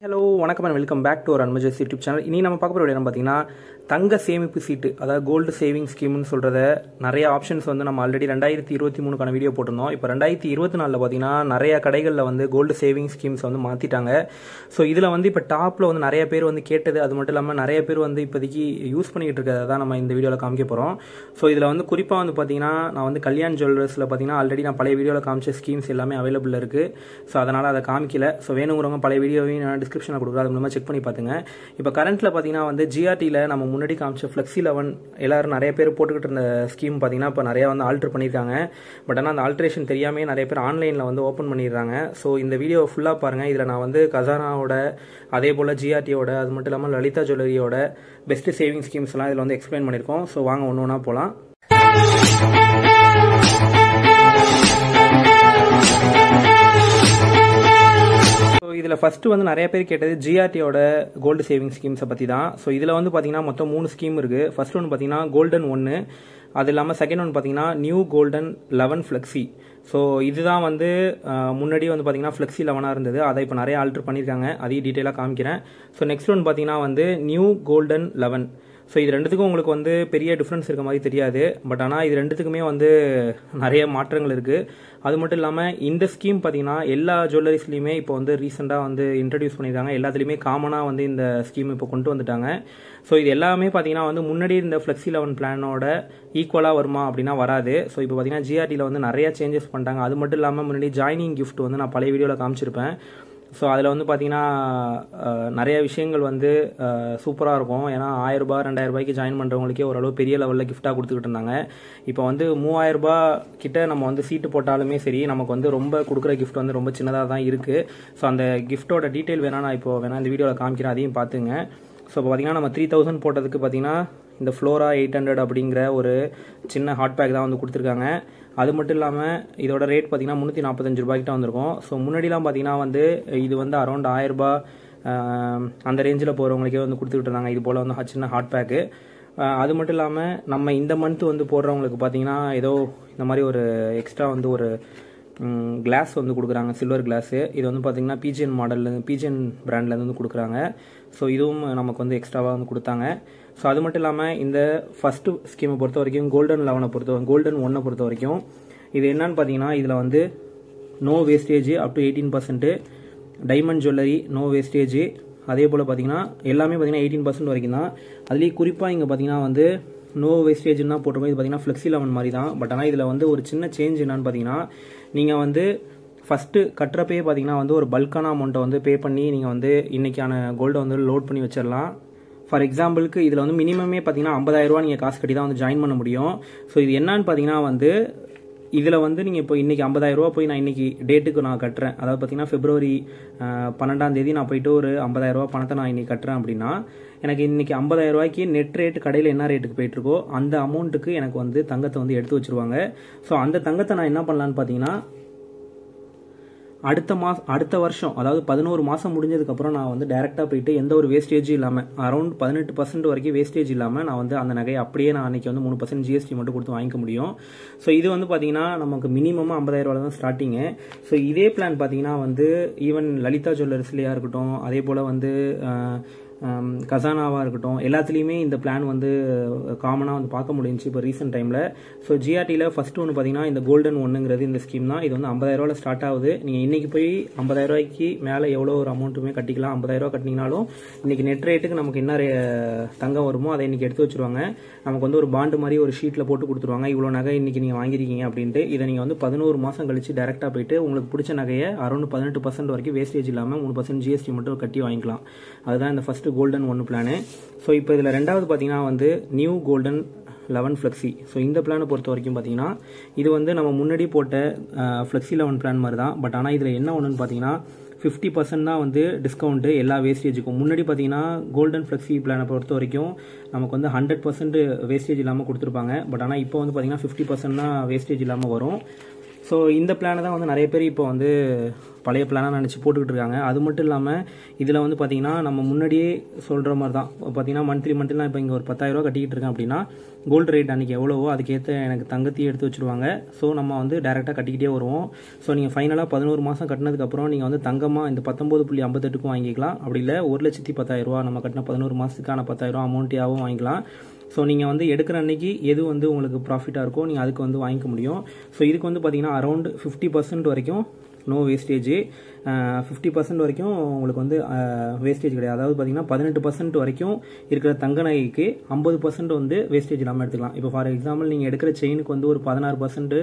Hello வணக்கம் and welcome back to our அன்மஜஸ் YouTube channel. இனி நம்ம பார்க்க போகிற இடம் பார்த்தீங்கன்னா தங்க சேமிப்பு சீட்டு, அதாவது கோல்டு சேவிங் ஸ்கீம்னு சொல்கிறத நிறைய ஆப்ஷன்ஸ் வந்து நம்ம ஆல்ரெடி 2023 வீடியோ போட்டிருந்தோம். இப்போ 2024 பார்த்தீங்கன்னா நிறைய கடைகளில் வந்து கோல்டு சேவிங் ஸ்கீம்ஸ் வந்து மாற்றிட்டாங்க. ஸோ இதில் வந்து இப்போ டாப்பில் வந்து நிறைய பேர் வந்து கேட்டது, அது மட்டும் இல்லாமல் நிறைய பேர் வந்து இப்போதைக்கு யூஸ் பண்ணிக்கிட்டு இருக்கிறத தான் நம்ம இந்த வீடியோவில் காமிக்க போகிறோம். ஸோ இதில் வந்து குறிப்பாக வந்து பார்த்தீங்கன்னா நான் வந்து கல்யாண் ஜுவல்லர்ஸில் பார்த்தீங்கன்னா ஆல்ரெடி நான் பழைய வீடியோவில் காமிச்ச ஸ்கீம்ஸ் எல்லாமே அவைலபிள் இருக்குது. ஸோ அதனால் அதை காமிக்கல. ஸோ வேணுங்கிறவங்க பழைய வீடியோவையும் நான் டிஸ்கிரிப்ஷனில் கொடுக்குறேன், அது மூலமாக செக் பண்ணி பார்த்துங்க. இப்போ கரண்ட்டில் பார்த்தீங்கன்னா வந்து ஜிஆர்டியில் நம்ம முன்னாடி காமிச்ச ஃப்ளெக்ஸி 11 எல்லாரும் நிறைய பேர் போட்டுக்கிட்டு இருந்த ஸ்கீம் பார்த்தீங்கன்னா இப்போ நிறையா வந்து ஆல்ட்ரு பண்ணியிருக்காங்க. பட் ஆனால் அந்த ஆல்ட்ரேஷன் தெரியாமே நிறைய பேர் ஆன்லைனில் வந்து ஓப்பன் பண்ணிடுறாங்க. ஸோ இந்த வீடியோ ஃபுல்லாக பாருங்கள். இதில் நான் வந்து கசானாவோட, அதே போல் ஜிஆர்டியோட, அது மட்டும் இல்லாமல் லலிதா ஜுவல்லரியோட பெஸ்ட் சேவிங் ஸ்கீம்ஸ்லாம் இதில் வந்து எக்ஸ்பிளைன் பண்ணியிருக்கோம். ஸோ வாங்க ஒன்று ஒன்றா போகலாம். இதில் ஃபஸ்ட்டு வந்து நிறைய பேர் கேட்டது ஜிஆர்டியோட கோல்டு சேவிங் ஸ்கீம்ஸை பற்றி தான். ஸோ இதில் வந்து பார்த்தீங்கன்னா மொத்தம் 3 ஸ்கீம் இருக்குது. ஃபர்ஸ்ட் ஒன்று பார்த்தீங்கன்னா கோல்டன் 1, அது இல்லாமல் செகண்ட் ஒன்று பார்த்தீங்கன்னா நியூ கோல்டன் 11 ஃப்ளெக்ஸி. ஸோ இதுதான் வந்து முன்னாடி வந்து பார்த்தீங்கன்னா ஃப்ளெக்ஸி 11 இருந்தது, அதை இப்போ நிறைய ஆல்ட்ரு பண்ணியிருக்காங்க, அதையும் டீட்டெயிலாக காமிக்கிறேன். ஸோ நெக்ஸ்ட் ஒன்று பார்த்தீங்கன்னா வந்து நியூ கோல்டன் 11. ஸோ இது ரெண்டுத்துக்கும் உங்களுக்கு வந்து பெரிய டிஃப்ரென்ஸ் இருக்க மாதிரி தெரியாது. பட் ஆனால் இது ரெண்டுத்துக்குமே வந்து நிறைய மாற்றங்கள் இருக்குது. அது மட்டும் இல்லாமல் இந்த ஸ்கீம் பார்த்தீங்கன்னா எல்லா ஜுவல்லரிஸ்லையுமே இப்போ வந்து ரீசெண்டாக வந்து இன்ட்ரடியூஸ் பண்ணியிருக்காங்க. எல்லாத்துலேயுமே காமனாக வந்து இந்த ஸ்கீம் இப்போ கொண்டு வந்துட்டாங்க. ஸோ இது எல்லாமே பார்த்தீங்கன்னா வந்து முன்னாடி இந்த ஃப்ளெக்ஸி 11 பிளானோட ஈக்குவலாக வருமா அப்படின்னா வராது. ஸோ இப்போ பார்த்தீங்கன்னா ஜிஆர்டியில் வந்து நிறைய சேஞ்சஸ் பண்ணிட்டாங்க. அது மட்டும் இல்லாமல் முன்னாடி ஜாயினிங் கிஃப்ட் வந்து நான் பழைய வீடியோவில் காமிச்சிருப்பேன். ஸோ அதில் வந்து பார்த்தீங்கன்னா நிறைய விஷயங்கள் வந்து சூப்பராக இருக்கும். ஏன்னா 1000 ரூபாய் 2000 ரூபாய்க்கு ஜாயின் பண்ணுறவங்களுக்கே ஓரளவு பெரிய லெவலில் கிஃப்டாக கொடுத்துக்கிட்டு இருந்தாங்க. இப்போ வந்து 3000 ரூபாய் கிட்ட நம்ம வந்து சீட்டு போட்டாலுமே சரி, நமக்கு வந்து ரொம்ப கொடுக்குற கிஃப்ட் வந்து ரொம்ப சின்னதாக தான் இருக்குது. ஸோ அந்த கிஃப்ட்டோட டீட்டெயில் வேணால் நான் இப்போ இந்த வீடியோவில் காமிக்கிறேன், அதையும் பார்த்துங்க. ஸோ இப்போ பார்த்தீங்கன்னா நம்ம 3000 போட்டதுக்கு பார்த்தீங்கன்னா இந்த ஃப்ளோரா 800 அப்படிங்கிற ஒரு சின்ன ஹாட் பேக் தான் வந்து கொடுத்துருக்காங்க. அது மட்டும் இல்லாமல் இதோட ரேட் பார்த்தீங்கன்னா 345 ரூபாய்க்கிட்ட வந்திருக்கும். ஸோ முன்னாடிலாம் பார்த்தீங்கன்னா வந்து இது வந்து அரௌண்ட் 1000 ரூபாய் அந்த ரேஞ்சில் போகிறவங்களுக்கே வந்து கொடுத்துக்கிட்டு இருந்தாங்க இது போல் வந்து சின்ன ஹாட் பேக்கு. அது மட்டும் இல்லாமல் நம்ம இந்த மந்த் வந்து போடுறவங்களுக்கு பார்த்தீங்கன்னா ஏதோ இந்த மாதிரி ஒரு எக்ஸ்ட்ரா வந்து ஒரு கிளாஸ் வந்து கொடுக்குறாங்க, சில்வர் கிளாஸு. இது வந்து பார்த்தீங்கன்னா பிஜிஎன் பிராண்ட்லேருந்து வந்து கொடுக்குறாங்க. ஸோ இதுவும் நமக்கு வந்து எக்ஸ்ட்ராவாக வந்து கொடுத்தாங்க. ஸோ அது மட்டும் இல்லாமல் இந்த ஃபஸ்ட்டு ஸ்கீமை பொறுத்த வரைக்கும் கோல்டன் 1 பொறுத்த வரைக்கும் இது என்னன்னு பார்த்தீங்கன்னா இதில் வந்து no wastage up to 18%, diamond jewellery no wastage, அதே போல் பார்த்தீங்கன்னா எல்லாமே பார்த்தீங்கன்னா 18% வரைக்கும் தான். அதுலேயும் குறிப்பாக இங்கே பார்த்தீங்கன்னா வந்து நோ வேஸ்டேஜ்னு தான் போட்டிருக்கோம். இது பார்த்தீங்கன்னா ஃப்ளெக்ஸி 11 மாதிரி தான். பட் ஆனால் இதில் வந்து ஒரு சின்ன சேஞ்ச் என்னன்னு பார்த்தீங்கன்னா, நீங்கள் வந்து ஃபஸ்ட்டு கட்டுறப்பே பார்த்தீங்கன்னா வந்து ஒரு பல்கான அமௌண்ட்டை வந்து பே பண்ணி நீங்கள் வந்து இன்றைக்கான கோல்டை வந்து லோட் பண்ணி வச்சிடலாம். ஃபார் எக்ஸாம்பிளுக்கு இதில் வந்து மினிமமே பார்த்தீங்கன்னா 50,000 ரூபா நீங்கள் காசு கட்டி தான் வந்து ஜாயின் பண்ண முடியும். ஸோ இது என்னன்னு பார்த்தீங்கன்னா வந்து இதில் வந்து நீங்கள் இப்போ இன்றைக்கி 50,000 ரூபா போய் நான் இன்றைக்கி டேட்டுக்கு நான் கட்டுறேன், அதாவது பார்த்தீங்கன்னா February 12 நான் போயிட்டு ஒரு 50,000 ரூபா பணத்தை நான் இன்றைக்கி கட்டுறேன் அப்படின்னா, எனக்கு இன்றைக்கி 50,000 ரூபாய்க்கு நெட் ரேட்டு கடையில் என்ன ரேட்டுக்கு போயிட்டுருக்கோ அந்த அமௌண்ட்டுக்கு எனக்கு வந்து தங்கத்தை வந்து எடுத்து வச்சுருவாங்க. ஸோ அந்த தங்கத்தை நான் என்ன பண்ணலான்னு பார்த்தீங்கன்னா அடுத்த வருஷம், அதாவது 11 மாதம் முடிஞ்சதுக்கப்புறம் நான் வந்து டைரெக்டாக போயிட்டு எந்த ஒரு வேஸ்டேஜும் இல்லாமல், அரௌண்ட் 18% வரைக்கும் வேஸ்டேஜ் இல்லாமல் நான் வந்து அந்த நகையை அப்படியே நான் அன்றைக்கி வந்து 3% ஜிஎஸ்டி மட்டும் கொடுத்து வாங்கிக்க முடியும். ஸோ இது வந்து பார்த்தீங்கன்னா நமக்கு மினிமமாக 50,000 ரூபா தான் ஸ்டார்டிங்கு. ஸோ இதே பிளான் பார்த்தீங்கன்னா வந்து ஈவன் லலிதா ஜுவல்லர்ஸ்லேயா இருக்கட்டும், அதே போல் வந்து கசானாவாக இருக்கட்டும், எல்லாத்துலேயுமே இந்த பிளான் வந்து காமனாக வந்து பார்க்க முடிஞ்சிச்சு இப்போ ரீசெண்ட் டைமில். ஸோ ஜிஆர்டியில் ஃபஸ்ட்டு ஒன்று பார்த்தீங்கன்னா இந்த கோல்டன் 1ங்கிறது இந்த ஸ்கீம் தான். இது வந்து 50,000 ரூபாயில் ஸ்டார்ட் ஆகுது. நீங்கள் இன்றைக்கி போய் 50,000 ரூபாய்க்கு மேலே எவ்வளோ ஒரு அமௌண்ட்டுமே கட்டிக்கலாம். 50,000 ரூபா கட்டினீங்கனாலும் இன்றைக்கி நெட் ரேட்டுக்கு நமக்கு என்ன தங்கம் வருமோ அதை இன்றைக்கி எடுத்து வச்சுருவாங்க. நமக்கு வந்து ஒரு பாண்டு மாதிரி ஒரு ஷீட்டில் போட்டு கொடுத்துருவாங்க, இவ்வளோ நகை இன்றைக்கி நீங்கள் வாங்கியிருக்கீங்க அப்படின்ட்டு. இதை நீங்கள் வந்து 11 மாதம் கழிச்சு டேரெக்டாக போயிட்டு உங்களுக்கு பிடிச்ச நகையை அரௌண்ட் 18% வரைக்கும் வேஸ்டேஜ் இல்லாமல் 3% ஜிஎஸ்டி மட்டும் கட்டி வாங்கிக்கலாம். அதுதான் இந்த ஃபஸ்ட்டு கோல்டன் 1 பிளானு. ஸோ இப்போ இதில் ரெண்டாவது பார்த்தீங்கன்னா வந்து நியூ கோல்டன் 11 ஃப்ளெக்ஸி. ஸோ இந்த பிளானை பொறுத்த வரைக்கும் பார்த்தீங்கன்னா இது வந்து நம்ம முன்னாடி போட்ட ஃப்ளெக்ஸி 11 பிளான் மாதிரி தான். பட் ஆனால் இதில் என்ன ஒன்றுன்னு பார்த்தீங்கன்னா 50% தான் வந்து டிஸ்கவுண்ட்டு எல்லா வேஸ்டேஜுக்கும். முன்னாடி பார்த்தீங்கன்னா கோல்டன் ஃப்ளெக்ஸி பிளானை பொறுத்த வரைக்கும் நமக்கு வந்து 100% வேஸ்டேஜ் இல்லாமல் கொடுத்துருப்பாங்க. பட் ஆனால் இப்போ வந்து பார்த்தீங்கன்னா 50% தான் வேஸ்டேஜ் இல்லாமல் வரும். ஸோ இந்த பிளானை தான் வந்து நிறைய பேர் இப்போ வந்து பழைய பிளானாக நினச்சி போட்டுக்கிட்டு இருக்காங்க. அது மட்டும் இல்லாமல் இதில் வந்து பார்த்தீங்கன்னா நம்ம முன்னாடியே சொல்கிற மாதிரி தான் பார்த்தீங்கன்னா மந்த்லிலாம் இப்போ இங்கே ஒரு 10,000 ரூபா கட்டிக்கிட்டு இருக்கேன் அப்படின்னா கோல்டு ரேட் அன்றைக்கி எவ்வளவோ அதுக்கேற்ற எனக்கு தங்கத்தையும் எடுத்து வச்சுருவாங்க. ஸோ நம்ம வந்து டேரெக்டாக கட்டிக்கிட்டே வருவோம். ஸோ நீங்கள் ஃபைனலாக 11 மாதம் கட்டினதுக்கப்புறம் நீங்கள் வந்து தங்கமாக இந்த 19.58க்கும் வாங்கிக்கலாம். அப்படி இல்லை 1,10,10,000 ரூபா நம்ம கட்டின 11 மாதத்துக்கான 10,000 ரூபா அமௌண்ட்டையாகவும் வாங்கிக்கலாம். ஸோ நீங்கள் வந்து எடுக்கிற அன்னைக்கு எது வந்து உங்களுக்கு ப்ராஃபிட்டாக இருக்கோ நீங்கள் அதுக்கு வந்து வாங்கிக்க முடியும். ஸோ இதுக்கு வந்து பார்த்தீங்கன்னா அரௌண்ட் 50% வரைக்கும் நோ வேஸ்டேஜ், 50% வரைக்கும் உங்களுக்கு வந்து வேஸ்டேஜ் கிடையாது. அதாவது பார்த்தீங்கன்னா 18% வரைக்கும் இருக்கிற தங்க நகைக்கு 50% வந்து வேஸ்டேஜ் இல்லாமல் எடுத்துக்கலாம். இப்போ ஃபார் எக்ஸாம்பிள் நீங்கள் எடுக்கிற செயினுக்கு வந்து ஒரு 16%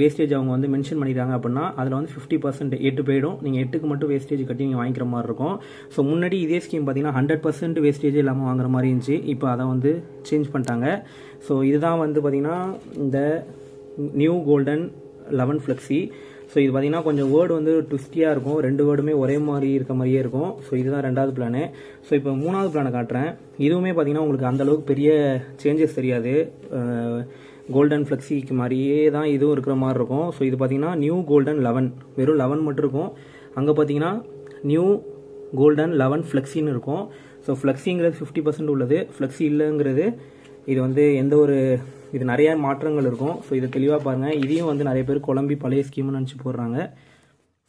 வேஸ்டேஜ் அவங்க வந்து மென்ஷன் பண்ணிடுறாங்க அப்படின்னா அதில் வந்து 50% 8 போயிடும். நீங்கள் 8க்கு மட்டும் வேஸ்டேஜ் கட்டி நீங்கள் வாங்கிக்கிற மாதிரி இருக்கும். ஸோ முன்னாடி இதே ஸ்கீம் பார்த்தீங்கன்னா 100% வேஸ்டேஜ் இல்லாமல் வாங்குற மாதிரி இருந்துச்சு. இப்போ அதை வந்து சேஞ்ச் பண்ணிட்டாங்க. ஸோ இதுதான் வந்து பார்த்தீங்கன்னா இந்த நியூ கோல்டன் 11 ஃப்ளெக்ஸி. ஸோ இது பார்த்தீங்கன்னா கொஞ்சம் வேர்டு வந்து ட்விஸ்டியாக இருக்கும், 2 வேர்டுமே ஒரே மாதிரி இருக்க மாதிரியே இருக்கும். ஸோ இதுதான் 2வது பிளானு. ஸோ இப்போ 3வது பிளானை காட்டுறேன். இதுவுமே பார்த்தீங்கன்னா உங்களுக்கு அந்தளவுக்கு பெரிய சேஞ்சஸ் தெரியாது. கோல்டன் ஃப்ளெக்ஸிக்கு மாதிரியே தான் இதுவும் இருக்கிற மாதிரி இருக்கும். ஸோ இது பார்த்தீங்கன்னா நியூ கோல்டன் 11 வெறும் 11 மட்டும் இருக்கும். அங்கே பார்த்தீங்கன்னா நியூ கோல்டன் 11 ஃப்ளெக்ஸின்னு இருக்கும். ஸோ ஃப்ளெக்ஸிங்கிறது 50% உள்ளது, ஃப்ளெக்ஸி இல்லைங்கிறது இது வந்து எந்த ஒரு இது நிறைய மாற்றங்கள் இருக்கும். ஸோ இதை தெளிவாக பாருங்கள். இதையும் வந்து நிறைய பேர் குழம்பி பழைய ஸ்கீம்னு நினச்சி போடுறாங்க.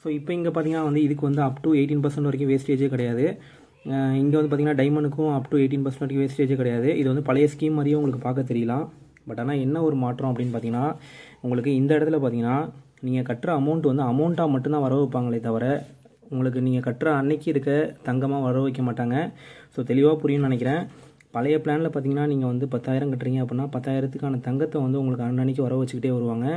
ஸோ இப்போ இங்கே பார்த்தீங்கன்னா வந்து இதுக்கு வந்து அப் டு 18% வரைக்கும் வேஸ்டேஜே கிடையாது. இங்கே வந்து பார்த்தீங்கன்னா டைமண்டுக்கும் அப் டு 18% வரைக்கும் வேஸ்டேஜே கிடையாது. இது வந்து பழைய ஸ்கீம் மாதிரியே உங்களுக்கு பார்க்க தெரியலாம். பட் ஆனால் என்ன ஒரு மாற்றம் அப்படின்னு பார்த்தீங்கன்னா உங்களுக்கு இந்த இடத்துல பார்த்தீங்கன்னா நீங்கள் கட்டுற அமௌண்ட் வந்து அமௌண்ட்டாக மட்டும்தான் வர வைப்பாங்களே தவிர உங்களுக்கு நீங்கள் கட்டுற அன்னைக்கு இருக்க தங்கமாக வர வைக்க மாட்டாங்க. ஸோ தெளிவாக புரியும்னு நினைக்கிறேன். பழைய பிளானில் பார்த்தீங்கன்னா நீங்கள் வந்து 10,000 கட்டுறீங்க அப்படின்னா 10,000த்துக்கான தங்கத்தை வந்து உங்களுக்கு அன்னன்னைக்கு வர வச்சுக்கிட்டே வருவாங்க.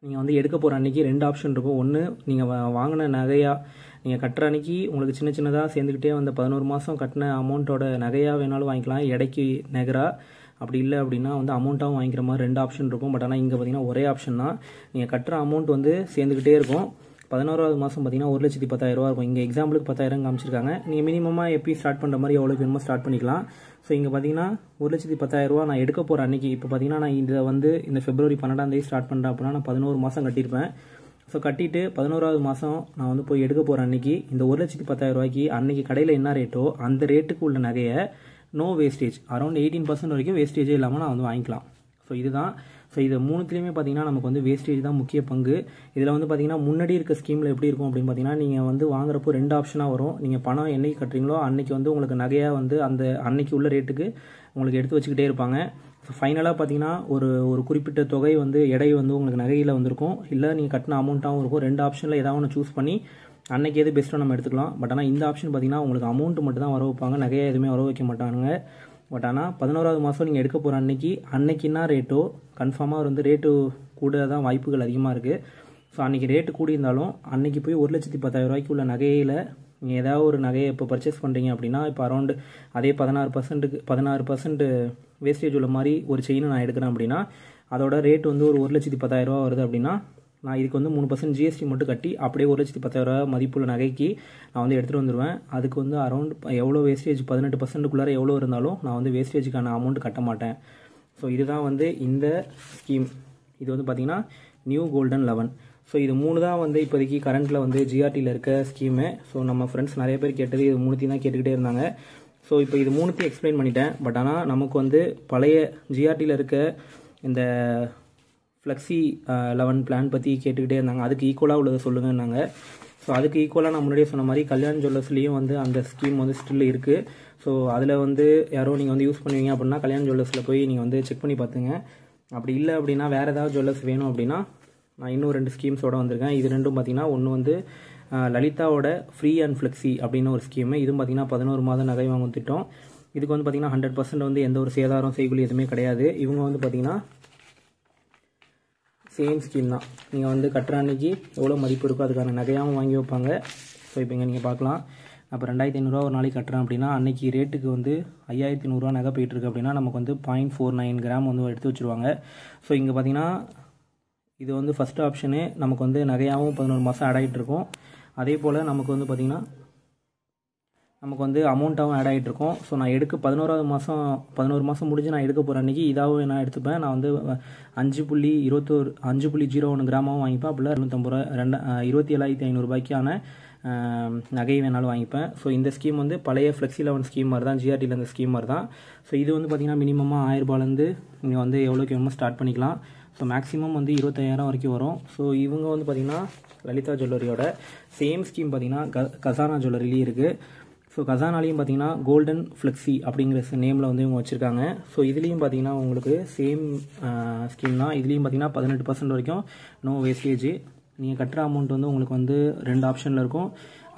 நீங்கள் வந்து எடுக்க போகிற அன்றைக்கி 2 ஆப்ஷன் இருக்கும். ஒன்று நீங்கள் வாங்கின நகையாக நீங்கள் கட்டுற அன்றைக்கி உங்களுக்கு சின்ன சின்னதாக சேர்ந்துக்கிட்டே வந்த 11 மாதம் கட்டின அமௌண்ட்டோட நகையாக வேணாலும் வாங்கிக்கலாம், எடைக்கு நகராக. அப்படி இல்லை அப்படின்னா வந்து அமௌண்ட்டாகவும் வாங்கிக்கிற மாதிரி 2 ஆப்ஷன் இருக்கும். பட் ஆனால் இங்கே பார்த்தீங்கன்னா ஒரே ஆப்ஷன் தான். நீங்கள் கட்டுற அமௌண்ட் வந்து சேர்ந்துக்கிட்டே இருக்கும். 11வது மாதம் பார்த்தீங்கன்னா 1,10,000 ரூபா இருக்கும். இங்கே எக்ஸாம்பிளுக்கு 10,000 காமிச்சிருக்காங்க. நீங்கள் மினிமமாக எப்பயும் ஸ்டார்ட் பண்ணுற மாதிரி எவ்வளோ வேணுமோ ஸ்டார்ட் பண்ணிக்கலாம். ஸோ இங்கே பார்த்தீங்கன்னா 1,10,000 ரூபா நான் எடுக்க போகிற அன்றைக்கி இப்போ பார்த்தீங்கன்னா நான் இதை வந்து இந்த February 12ஆம் தேதி ஸ்டார்ட் பண்ணுறேன் அப்படின்னா நான் 11 மாதம் கட்டியிருப்பேன். ஸோ கட்டிட்டு 11வது மாதம் நான் வந்து போய் எடுக்க போகிற அன்றைக்கி இந்த 1,10,000 ரூபாய்க்கு அன்றைக்கி கடையில் என்ன ரேட்டோ அந்த ரேட்டுக்கு உள்ள நகையை நோ வேஸ்டேஜ் அரௌண்ட் 18% வரைக்கும் வேஸ்டேஜே இல்லாமல் நான் வந்து வாங்கிக்கலாம். ஸோ இதுதான். ஸோ இது மூணுத்துலேயுமே பார்த்தீங்கன்னா நமக்கு வந்து வேஸ்டேஜ் தான் முக்கிய பங்கு. இதில் வந்து பார்த்தீங்கன்னா முன்னாடி இருக்க ஸ்கீமில் எப்படி இருக்கும் அப்படின்னு பார்த்தீங்கன்னா நீங்கள் வந்து வாங்குறப்போ 2 ஆப்ஷனாக வரும். நீங்கள் பணம் என்னைக்கு கட்டுறீங்களோ அன்றைக்கி வந்து உங்களுக்கு நகையாக வந்து அந்த அன்னைக்கு உள்ள ரேட்டுக்கு உங்களுக்கு எடுத்து வச்சுக்கிட்டே இருப்பாங்க. ஸோ ஃபைனலாக பார்த்தீங்கன்னா ஒரு குறிப்பிட்ட தொகை வந்து எடை வந்து உங்களுக்கு நகையில் வந்திருக்கும், இல்லை நீங்கள் கட்டின அமௌண்ட்டாகவும் இருக்கும். 2 ஆப்ஷனில் ஏதாவது ஒன்று சூஸ் பண்ணி அன்னைக்கு எது பெஸ்ட்டோ நம்ம எடுத்துக்கலாம். பட் ஆனால் இந்த ஆப்ஷன் பார்த்தீங்கன்னா உங்களுக்கு அமௌண்ட் மட்டும் தான் வர வைப்பாங்க, நகையாக எதுவுமே வர வைக்க மாட்டாங்க. பட் ஆனால் 11வது மாதம் நீங்கள் எடுக்க போகிற அன்னைக்கு என்ன ரேட்டோ கன்ஃபார்மாக வந்து ரேட்டு கூட தான் வாய்ப்புகள் அதிகமாக இருக்குது. ஸோ அன்றைக்கி ரேட்டு கூடி இருந்தாலும் அன்றைக்கி போய் 1,10,000 ரூபாய்க்கு உள்ள நகையில் நீங்கள் ஏதாவது ஒரு நகையை இப்போ பர்ச்சேஸ் பண்ணுறீங்க அப்படின்னா இப்போ அரௌண்டு அதே 16% வேஸ்டேஜ் உள்ள மாதிரி ஒரு செயினை நான் எடுக்கிறேன் அப்படின்னா அதோட ரேட் வந்து ஒரு 1,10,000 ரூபா வருது அப்படின்னா நான் இதுக்கு வந்து 3% ஜிஎஸ்டி மட்டும் கட்டி அப்படியே 1,10,000 ரூபா மதிப்புள்ள நகைக்கு நான் வந்து எடுத்துகிட்டு வந்துடுவேன். அதுக்கு வந்து அரௌண்ட் எவ்வளோ வேஸ்டேஜ் 18%க்குள்ளார எவ்வளோ இருந்தாலும் நான் வந்து வேஸ்டேஜுக்கான அமௌண்ட் கட்ட மாட்டேன். ஸோ இதுதான் வந்து இந்த ஸ்கீம். இது வந்து பார்த்திங்கன்னா நியூ கோல்டன் 11. ஸோ இது 3 தான் வந்து இப்போதைக்கு கரண்ட்டில் வந்து ஜிஆர்டியில் இருக்க ஸ்கீமு. ஸோ நம்ம ஃப்ரெண்ட்ஸ் நிறைய பேர் கேட்டது இது 3 தான் கேட்டுக்கிட்டே இருந்தாங்க. ஸோ இப்போ இது 3 எக்ஸ்பிளைன் பண்ணிட்டேன். பட் ஆனால் நமக்கு வந்து பழைய ஜிஆர்டியில் இருக்க இந்த ஃப்ளெக்ஸி 11 பிளான் பற்றி கேட்டுக்கிட்டே இருந்தாங்க. அதுக்கு ஈக்குவலாக உள்ளதை சொல்லுங்கன்னாங்க. ஸோ அதுக்கு ஈக்குவலாக நான் முன்னாடியே சொன்ன மாதிரி கல்யாண் ஜுவல்லர்ஸ்லேயும் வந்து அந்த ஸ்கீம் வந்து ஸ்டில் இருக்குது. ஸோ அதில் வந்து யாரோ நீங்கள் வந்து யூஸ் பண்ணுவீங்க அப்படின்னா கல்யாண் ஜுவல்லர்ஸில் போய் நீங்கள் வந்து செக் பண்ணி பார்த்துங்க. அப்படி இல்லை அப்படின்னா வேறு ஏதாவது ஜுவல்லர்ஸ் வேணும் அப்படின்னா நான் இன்னும் 2 ஸ்கீம்ஸோடு வந்திருக்கேன். இது ரெண்டும் பார்த்தீங்கன்னா ஒன்று வந்து லலிதாவோட ஃப்ரீ அண்ட் ஃப்ளெக்ஸி அப்படின்னு ஒரு ஸ்கீமு. இதுவும் பார்த்தீங்கன்னா 11 மாதம் நகை வாங்கும் திட்டம். இதுக்கு வந்து பார்த்தீங்கன்னா 100% வந்து எந்த ஒரு சேதாரம் செய்கூலி எதுவுமே கிடையாது. இவங்க வந்து பார்த்தீங்கன்னா சேம் ஸ்கீம் தான். நீங்கள் வந்து கட்டுற அன்னைக்கு எவ்வளோ மதிப்பு இருக்கோ அதுக்கான நகையாகவும் வாங்கி வைப்பாங்க. ஸோ இப்போ இங்கே நீங்கள் பார்க்கலாம். அப்போ 2,500 ஒரு நாளைக்கு கட்டுறேன் அப்படின்னா அன்றைக்கி ரேட்டுக்கு வந்து 5,100 நகை போயிட்டுருக்கு அப்படின்னா நமக்கு வந்து 0.49 கிராம் வந்து எடுத்து வச்சுருவாங்க. ஸோ இங்கே பார்த்தீங்கன்னா இது வந்து ஃபஸ்ட் ஆப்ஷனு. நமக்கு வந்து நகையாகவும் 11 மாதம் ஆட் ஆகிட்டு இருக்கும். அதே போல் நமக்கு வந்து பார்த்திங்கன்னா நமக்கு வந்து அமௌண்ட்டாகவும் ஆட் ஆகிட்டு இருக்கும். ஸோ நான் எடுக்க 11 மாதம் முடிஞ்சு நான் எடுக்க போகிற அன்றைக்கி இதாகவும் நான் எடுத்துப்பேன். நான் வந்து 5.01 கிராமாவும் வாங்கிப்பேன். அப்படிலாம் 27,500 ரூபாய்க்கான நகை வேணாலும் வாங்கிப்பேன். ஸோ இந்த ஸ்கீம் வந்து பழைய ஃப்ளெக்ஸி 11 ஸ்கீம் மாதிரி தான், ஜிஆர்டியில் இந்த ஸ்கீம் மாதிரி தான். ஸோ இது வந்து பார்த்திங்கன்னா மினிமமாக 1000 ரூபாயிலேருந்து நீங்கள் வந்து எவ்வளோக்கு வேணுமோ ஸ்டார்ட் பண்ணிக்கலாம். ஸோ மேக்ஸிமம் வந்து 25,000 வரைக்கும் வரும். ஸோ இவங்க வந்து பார்த்திங்கன்னா லலிதா ஜுவல்லரியோட சேம் ஸ்கீம் பார்த்திங்கன்னா கசானா ஜுவல்லரிலேயும் இருக்குது. ஸோ கசானாலையும் பார்த்தீங்கன்னா கோல்டன் ஃப்ளெக்ஸி அப்படிங்கிற நேமில் வந்து இவங்க வச்சுருக்காங்க. ஸோ இதுலேயும் பார்த்தீங்கன்னா உங்களுக்கு சேம் ஸ்கீம் தான். இதுலேயும் பார்த்தீங்கன்னா 18% வரைக்கும் நோ வேஸ்டேஜ். நீங்கள் கட்டுற அமௌண்ட் வந்து உங்களுக்கு வந்து 2 ஆப்ஷனில் இருக்கும்.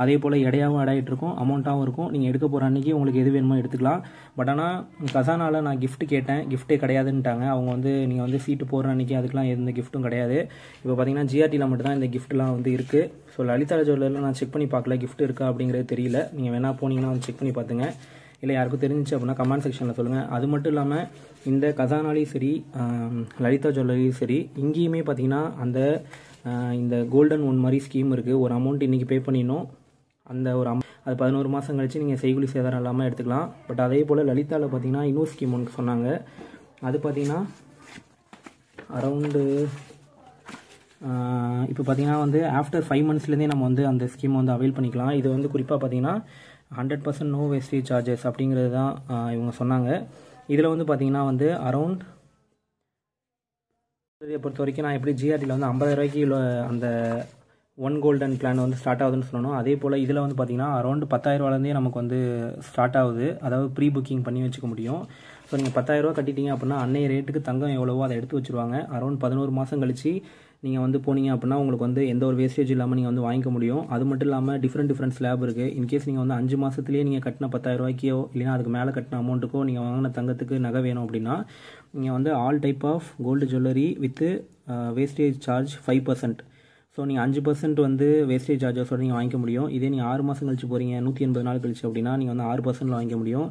அதே போல் எடையாகவும் ஆடாயிட்டு இருக்கும், அமௌண்ட்டாகவும் இருக்கும். நீங்கள் எடுக்க போகிற அன்றைக்கி உங்களுக்கு எது வேணுமோ எடுத்துக்கலாம். பட் ஆனால் கசானாவில் நான் கிஃப்ட் கேட்டேன், கிஃப்ட்டே கிடையாதுன்ட்டாங்க. அவங்க வந்து நீங்கள் வந்து சீட்டு போடுற அன்றைக்கி அதுக்கெலாம் எந்த கிஃப்ட்டும் கிடையாது. இப்போ பார்த்தீங்கன்னா ஜிஆர்டியில் மட்டும்தான் இந்த கிஃப்ட்லாம் வந்து இருக்குது. ஸோ லலிதா ஜுவல்லரியில் நான் செக் பண்ணி பார்க்கல கிஃப்ட் இருக்கா அப்படிங்கிறது தெரியல. நீங்கள் வேணால் போனீங்கன்னா வந்து செக் பண்ணி பார்த்துங்க. இல்லை யாருக்கும் தெரிஞ்சிச்சு அப்படின்னா கமெண்ட் செக்ஷனில் சொல்லுங்கள். அது மட்டும் இல்லாமல் இந்த கசானாலையும் சரி லலிதா ஜுவல்லரியும் சரி இங்கேயுமே பார்த்தீங்கன்னா இந்த கோல்டன் ஒன் மாதிரி ஸ்கீம் இருக்குது. ஒரு அமௌண்ட் இன்றைக்கி பே பண்ணிடணும். அந்த ஒரு அது 11 மாதம் கழிச்சு நீங்கள் செய்கூலி சேதாரம் இல்லாமல் எடுத்துக்கலாம். பட் அதே போல் லலிதாவில் பார்த்தீங்கன்னா இன்னொரு ஸ்கீம் ஒன்று சொன்னாங்க. அது பார்த்தீங்கன்னா அரவுண்டு இப்போ பார்த்தீங்கன்னா வந்து ஆஃப்டர் 5 மந்த்ஸ்லேருந்தே நம்ம வந்து அந்த ஸ்கீம் வந்து அவைல் பண்ணிக்கலாம். இது வந்து குறிப்பாக பார்த்தீங்கன்னா 100% நோ வேஸ்டேஜ் சார்ஜஸ் அப்படிங்கிறது தான் இவங்க சொன்னாங்க. இதில் வந்து பார்த்தீங்கன்னா வந்து அரவுண்ட் பொறுத்த வரைக்கும் நான் எப்படி ஜிஆர்டியில் வந்து 50,000 ரூபாய்க்கு அந்த ஒன் கோல்டன் பிளான் வந்து ஸ்டார்ட் ஆகுதுன்னு சொல்லணும். அதே போல் இதில் வந்து பார்த்தீங்கன்னா அரௌண்ட் 10,000 ரூபாலேருந்தே நமக்கு வந்து ஸ்டார்ட் ஆகுது. அதாவது ப்ரீ புக்கிங் பண்ணி வச்சுக்க முடியும். ஸோ நீங்கள் 10,000 ரூபா கட்டிட்டீங்க அப்படின்னா அன்னைய ரேட்டுக்கு தங்கம் எவ்வளவோ அதை எடுத்து வச்சுருவாங்க. அரௌண்ட் 11 மாதம் கழிச்சு நீங்கள் வந்து போனீங்க அப்படின்னா உங்களுக்கு வந்து எந்த ஒரு வேஸ்டேஜ் இல்லாமல் நீங்கள் வந்து வாங்கிக்க முடியும். அது மட்டும் இல்லாமல் டிஃப்ரெண்ட் ஸ்லாப் இருக்குது. இன்கேஸ் நீங்கள் வந்து 5 மாதத்துலேயே நீங்கள் கட்டின 10,000 ரூபாய்க்கோ இல்லைனா அதுக்கு மேலே கட்டின அமௌண்ட்டுக்கோ நீங்கள் வாங்கின தங்கத்துக்கு நகை வேணும் அப்படின்னா நீங்கள் வந்து all type of gold jewellery with wastage charge 5%. So நீங்கள் 5% வந்து வேஸ்டேஜ் சார்ஜஸோடு நீங்கள் வாங்கிக்க முடியும். இதே நீங்கள் 6 மாதம் கழிச்சு போகிறீங்க 180 நாள் கழிச்சு அப்படின்னா நீங்கள் வந்து 6% வாங்கிக்க முடியும்.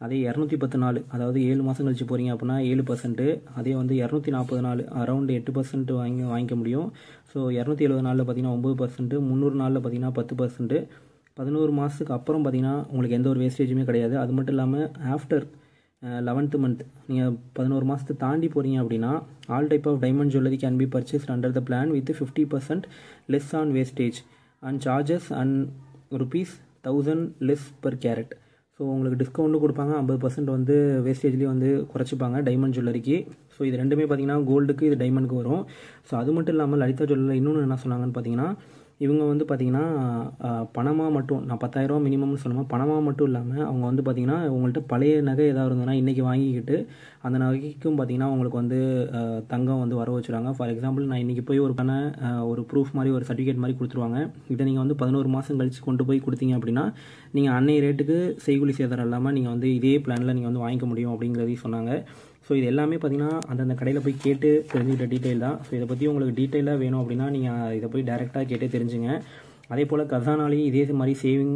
அதே 210 நாள் அதாவது 7 மாதம் கழிச்சு போகிறீங்க அப்படின்னா 7%. அதே வந்து 240 நாள் அரௌண்ட் 8% வாங்கிக்க முடியும். ஸோ 270 நாளில் பார்த்தீங்கன்னா 9%, 300 நாளில் பார்த்தீங்கன்னா 10%. 11 மாதத்துக்கு அப்புறம் பார்த்தீங்கன்னா உங்களுக்கு எந்த ஒரு வேஸ்டேஜுமே கிடையாது. அது மட்டும் இல்லாமல் ஆஃப்டர் 11th மந்த் நீங்கள் 11 மாதத்தை தாண்டி போகிறீங்க அப்படின்னா all type of diamond jewellery can be purchased under the plan with 50% less on wastage and charges and ₹1000 less per carat. So உங்களுக்கு டிஸ்கவுண்ட்டும் கொடுப்பாங்க. 50% வந்து வேஸ்டேஜ்லேயே வந்து குறைச்சிப்பாங்க டைமண்ட் ஜுவல்லரிக்கு. ஸோ இது ரெண்டுமே பார்த்தீங்கன்னா கோல்டுக்கு இது டைமண்டுக்கு வரும். ஸோ அது மட்டும் இல்லாமல் லலிதா ஜுவல்லரியில் இன்னொன்று என்ன சொன்னாங்கன்னு பார்த்தீங்கன்னா இவங்க வந்து பார்த்திங்கன்னா பணமாக மட்டும் நான் 10,000 ரூபா மினிமம்னு சொன்னோம். பணமாக மட்டும் இல்லாமல் அவங்க வந்து பார்த்திங்கன்னா உங்கள்கிட்ட பழைய நகை ஏதாவது இருந்ததுன்னா இன்றைக்கி வாங்கிக்கிட்டு அந்த நகைக்கும் பார்த்திங்கன்னா உங்களுக்கு வந்து தங்கம் வந்து வர வச்சுருவாங்க. ஃபார் எக்ஸாம்பிள் நான் இன்றைக்கி போய் ஒரு ப்ரூஃப் மாதிரி ஒரு சர்டிஃபிகேட் மாதிரி கொடுத்துருவாங்க. இதை நீங்கள் வந்து 11 மாதம் கழித்து கொண்டு போய் கொடுத்தீங்க அப்படின்னா நீங்கள் அன்னைய ரேட்டுக்கு செய்கூலி சேதாரம் இல்லாமல் நீங்கள் வந்து இதே பிளானில் நீங்கள் வந்து வாங்கிக்க முடியும் அப்படிங்கிறதையும் சொன்னாங்க. ஸோ இது எல்லாமே பார்த்தீங்கன்னா அந்தந்த கடையில் போய் கேட்டு தெரிஞ்சுக்கிட்ட டீட்டெயில் தான். ஸோ இதை பற்றி உங்களுக்கு டீட்டெயிலாக வேணும் அப்படின்னா நீங்கள் இதை போய் டேரெக்டாக கேட்டே தெரிஞ்சுங்க. அதே போல் கசானாலையும் இதே மாதிரி சேவிங்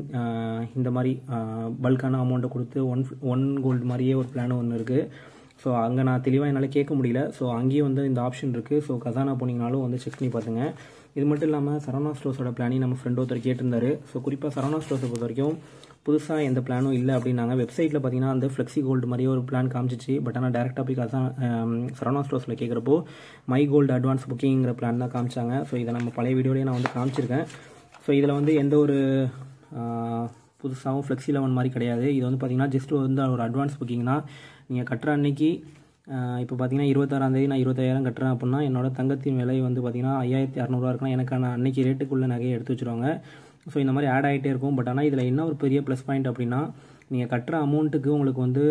இந்த மாதிரி பல்கான அமௌண்ட்டை கொடுத்து ஒன் கோல்டு மாதிரியே ஒரு பிளான் ஒன்று இருக்குது. ஸோ அங்கே நான் தெளிவாக என்னால் கேட்க முடியல. ஸோ அங்கேயும் வந்து இந்த ஆப்ஷன் இருக்குது. ஸோ கசானா போனீங்கனாலும் வந்து செக் பண்ணி பார்த்துங்க. இது மட்டும் இல்லாமல் சரவணா ஸ்டோர்ஸோட பிளானையும் நம்ம ஃப்ரெண்ட் ஒருத்தர் கேட்டிருந்தாரு. ஸோ குறிப்பாக சரவணா ஸ்டோர்ஸை பொறுத்த வரைக்கும் புதுசாக எந்த பிளானும் இல்லை அப்படின்னாங்க. வெப்சைட்டில் பார்த்தீங்கன்னா அந்த ஃப்ளெக்ஸி கோல்டு மாதிரியே ஒரு பிளான் காமிச்சிச்சு. பட் ஆனால் டேரெக்டாக போய் சரவணா ஸ்டோர்ஸில் கேட்குறப்போ மை கோல்டு அட்வான்ஸ் புக்கிங்கிற பிளான் தான் காமிச்சாங்க. ஸோ இதை நம்ம பழைய வீடியோலேயே நான் வந்து காமிச்சிருக்கேன். ஸோ இதில் வந்து எந்த ஒரு புதுசாகவும் ஃப்ளெக்ஸி 11 மாதிரி கிடையாது. இது வந்து பார்த்திங்கன்னா ஜஸ்ட் வந்து ஒரு அட்வான்ஸ் புக்கிங் தான். நீங்கள் கட்டுற அன்னைக்கு இப்போ பார்த்தீங்கன்னா 26ஆம் தேதி நான் 25,000 கட்டுறேன் அப்படின்னா என்னோட தங்கத்தின் விலை வந்து பார்த்தீங்கன்னா 5,600 இருக்கலாம். எனக்கான அன்னைக்கு ரேட்டுக்குள்ள நகையை எடுத்து வச்சுருவாங்க. ஸோ இந்த மாதிரி ஆட் ஆகிட்டே இருக்கும். பட் ஆனால் இதில் என்ன ஒரு பெரிய ப்ளஸ் பாயிண்ட் அப்படின்னா நீங்கள் கட்டுற அமௌண்ட்டுக்கு உங்களுக்கு வந்து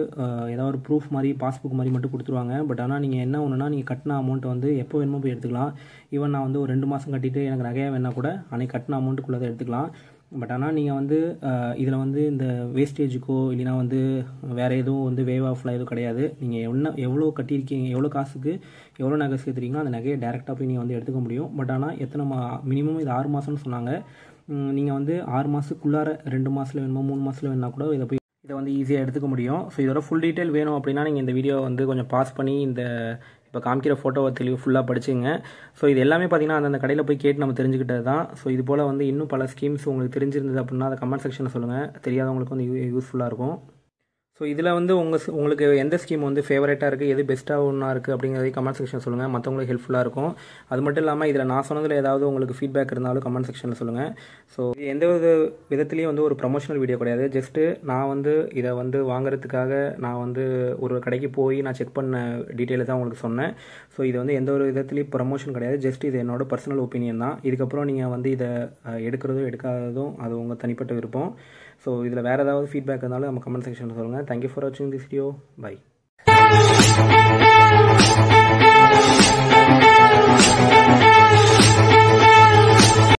ஏதாவது ஒரு ப்ரூஃப் மாதிரி பாஸ்புக் மாதிரி மட்டும் கொடுத்துருவாங்க. பட் ஆனால் நீங்கள் என்ன ஒன்றுனா நீங்கள் கட்டின அமௌண்ட்டை வந்து எப்போ வேணுமோ போய் எடுத்துக்கலாம். ஈவன் நான் வந்து ஒரு 2 மாதம் கட்டிட்டு எனக்கு நகையாக வேணால் கூட அன்னைக்கு கட்டின அமௌண்ட்டுக்குள்ளே அதை எடுத்துக்கலாம். பட் ஆனால் நீங்கள் வந்து இதில் வந்து இந்த வேஸ்டேஜுக்கோ இல்லைனா வந்து வேறு எதுவும் வந்து வேவ் ஆஃப்லாம் எதுவும் கிடையாது. நீங்கள் எவ்வளோ கட்டியிருக்கீங்க, எவ்வளோ காசுக்கு எவ்வளோ நகை சேர்த்துறீங்களோ அந்த நகையை டேரெக்டாக போய் நீங்கள் வந்து எடுத்துக்க முடியும். பட் ஆனால் மினிமம் இது 6 மாதம்னு சொன்னாங்க. நீங்கள் வந்து 6 மாதத்துக்குள்ளார 2 மாதத்தில் வேணுமோ 3 மாதத்தில் வேணுனா கூட இதை வந்து ஈஸியாக எடுத்துக்க முடியும். ஸோ இதோட ஃபுல் டீட்டெயில் வேணும் அப்படின்னா நீங்கள் இந்த வீடியோ வந்து கொஞ்சம் பாஸ் பண்ணி இந்த இப்போ காமிக்கிற ஃபோட்டோவை தெளிவு ஃபுல்லாக படிச்சுங்க. ஸோ இது எல்லாமே பார்த்தீங்கன்னா அந்தந்த கடையில் போய் கேட்டு நம்ம தெரிஞ்சுக்கிட்டது தான். ஸோ இது போல் வந்து இன்னும் பல ஸ்கீம்ஸ் உங்களுக்கு தெரிஞ்சிருந்தது அப்படின்னா அதை கமெண்ட் செக்ஷனில் சொல்லுங்கள். தெரியாதவங்களுக்கு வந்து யூஸ்ஃபுல்லாக இருக்கும். ஸோ இதில் வந்து உங்களுக்கு எந்த ஸ்கீம் வந்து ஃபேவரட்டாக இருக்குது, எது பெஸ்ட்டாக ஒன்றா இருக்குது அப்படிங்கிறதையும் கமெண்ட் செக்ஷன் சொல்லுங்கள். மற்றவங்களுக்கு ஹெல்ப்ஃபுல்லாக இருக்கும். அது மட்டும் இல்லாமல் இதில் நான் சொன்னதில் ஏதாவது உங்களுக்கு ஃபீட்பேக் இருந்தாலும் கமெண்ட் செக்ஷனில் சொல்லுங்கள். ஸோ எந்த ஒரு விதத்துலேயும் வந்து ஒரு ப்ரமோஷனல் வீடியோ கிடையாது. ஜஸ்ட்டு நான் வந்து இதை வந்து வாங்குறதுக்காக நான் வந்து ஒரு கடைக்கு போய் நான் செக் பண்ண டீட்டெயிலை தான் உங்களுக்கு சொன்னேன். ஸோ இது வந்து எந்த ஒரு விதத்துலேயும் ப்ரமோஷன் கிடையாது. ஜஸ்ட் இது என்னோட பர்சனல் ஒப்பீனியன் தான். இதுக்கப்புறம் நீங்கள் வந்து இதை எடுக்கிறதும் எடுக்காததும் அது உங்கள் தனிப்பட்ட விருப்பம். ஸோ இதில் வேறு ஏதாவது ஃபீட்பேக் இருந்தாலும் நம்ம கமெண்ட் செக்ஷனில் சொல்லுங்கள். தேங்க்யூ ஃபார் வாட்சிங் திஸ் வீடியோ. பை.